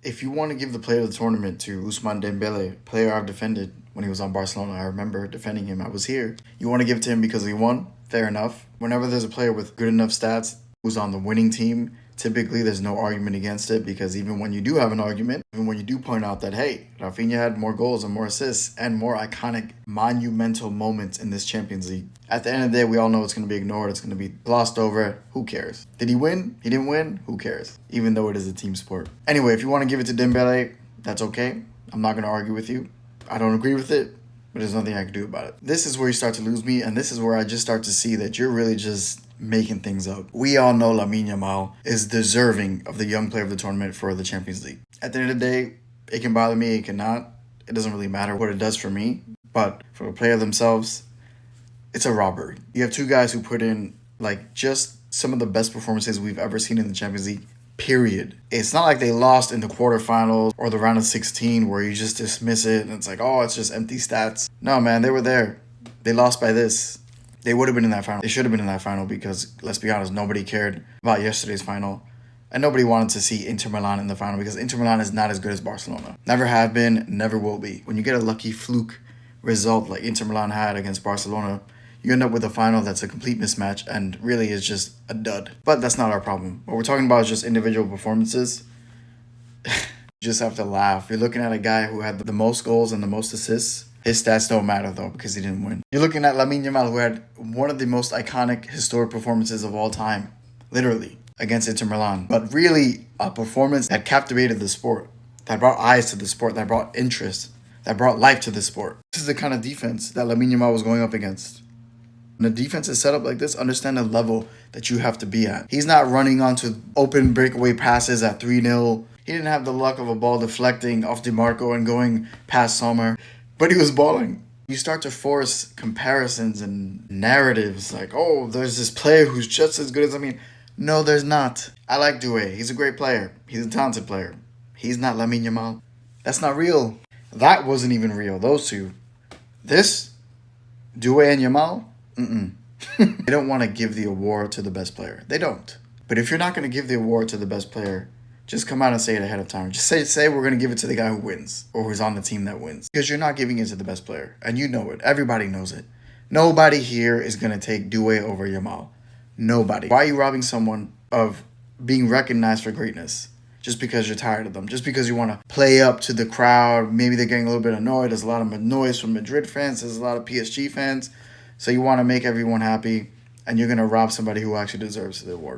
If you want to give the player of the tournament to Ousmane Dembélé, player I've defended when he was on Barcelona, I remember defending him. I was here. You want to give it to him because he won? Fair enough. Whenever there's a player with good enough stats who's on the winning team, typically there's no argument against it, because even when you do have an argument, even when you do point out that, hey, Raphinha had more goals and more assists and more iconic, monumental moments in this Champions League, at the end of the day, we all know it's going to be ignored. It's going to be glossed over. Who cares? Did he win? He didn't win? Who cares? Even though it is a team sport. Anyway, if you want to give it to Dembélé, that's okay. I'm not going to argue with you. I don't agree with it, but there's nothing I can do about it. This is where you start to lose me, and this is where I just start to see that you're really just making things up. We all know Lamine Yamal is deserving of the young player of the tournament for the Champions League. At the end of the day, it can bother me, it cannot. It doesn't really matter what it does for me, but for the player themselves, it's a robbery. You have two guys who put in just some of the best performances we've ever seen in the Champions League, period. It's not like they lost in the quarterfinals or the round of 16 where you just dismiss it and it's like, oh, it's just empty stats. No, man, they were there. They lost by this. They would have been in that final. They should have been in that final because, let's be honest, nobody cared about yesterday's final. And nobody wanted to see Inter Milan in the final because Inter Milan is not as good as Barcelona. Never have been, never will be. When you get a lucky fluke result like Inter Milan had against Barcelona, you end up with a final that's a complete mismatch and really is just a dud. But that's not our problem. What we're talking about is just individual performances. You just have to laugh. You're looking at a guy who had the most goals and the most assists. His stats don't matter, though, because he didn't win. You're looking at Lamine Yamal, who had one of the most iconic historic performances of all time, literally, against Inter Milan. But really, a performance that captivated the sport, that brought eyes to the sport, that brought interest, that brought life to the sport. This is the kind of defense that Lamine Yamal was going up against. When the defense is set up like this, understand the level that you have to be at. He's not running onto open breakaway passes at 3-0. He didn't have the luck of a ball deflecting off DeMarco and going past Sommer. But he was balling. You start to force comparisons and narratives like, oh, there's this player who's just as good as Lamine. No, there's not. I like Doué. He's a great player. He's a talented player. He's not Lamine Yamal. That's not real. That wasn't even real, those two. This, Doué and Yamal, They don't want to give the award to the best player. They don't. But if you're not going to give the award to the best player, just come out and say it ahead of time. Just say we're going to give it to the guy who wins or who's on the team that wins. Because you're not giving it to the best player. And you know it. Everybody knows it. Nobody here is going to take Doué over Yamal. Nobody. Why are you robbing someone of being recognized for greatness? Just because you're tired of them. Just because you want to play up to the crowd. Maybe they're getting a little bit annoyed. There's a lot of noise from Madrid fans. There's a lot of PSG fans. So you want to make everyone happy. And you're going to rob somebody who actually deserves the award.